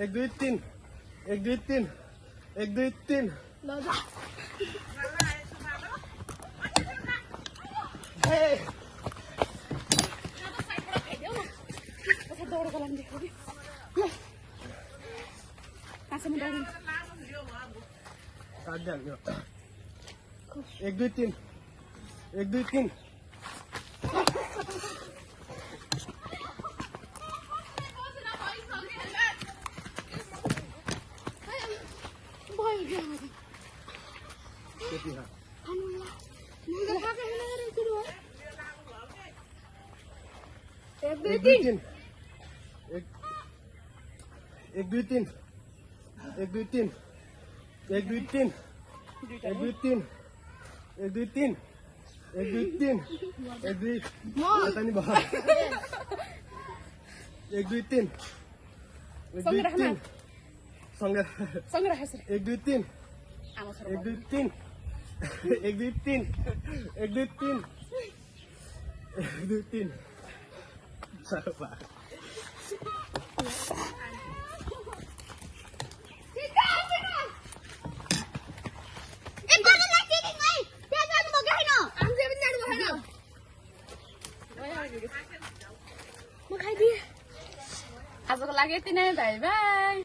1 2 3 1 2 3 1 2 3 ल जा हे दौडेको लागि देखेको कि कहाँसम्म दौडिन्छ काट दे 1 2 3 1 2 3 त्यति हो 1 2 3 1 2 3 1 2 3 1 2 3 1 2 3 1 2 3 1 2 3 1 2 आता नहीं बाहर 1 2 3 1 2 3 सँगै राखेछ 1 2 3 आमा छोरा 1 2 3 1 2 3 1 2 3 1 2 3 साह्रो भयो आजको लागि यति नै बाई बाई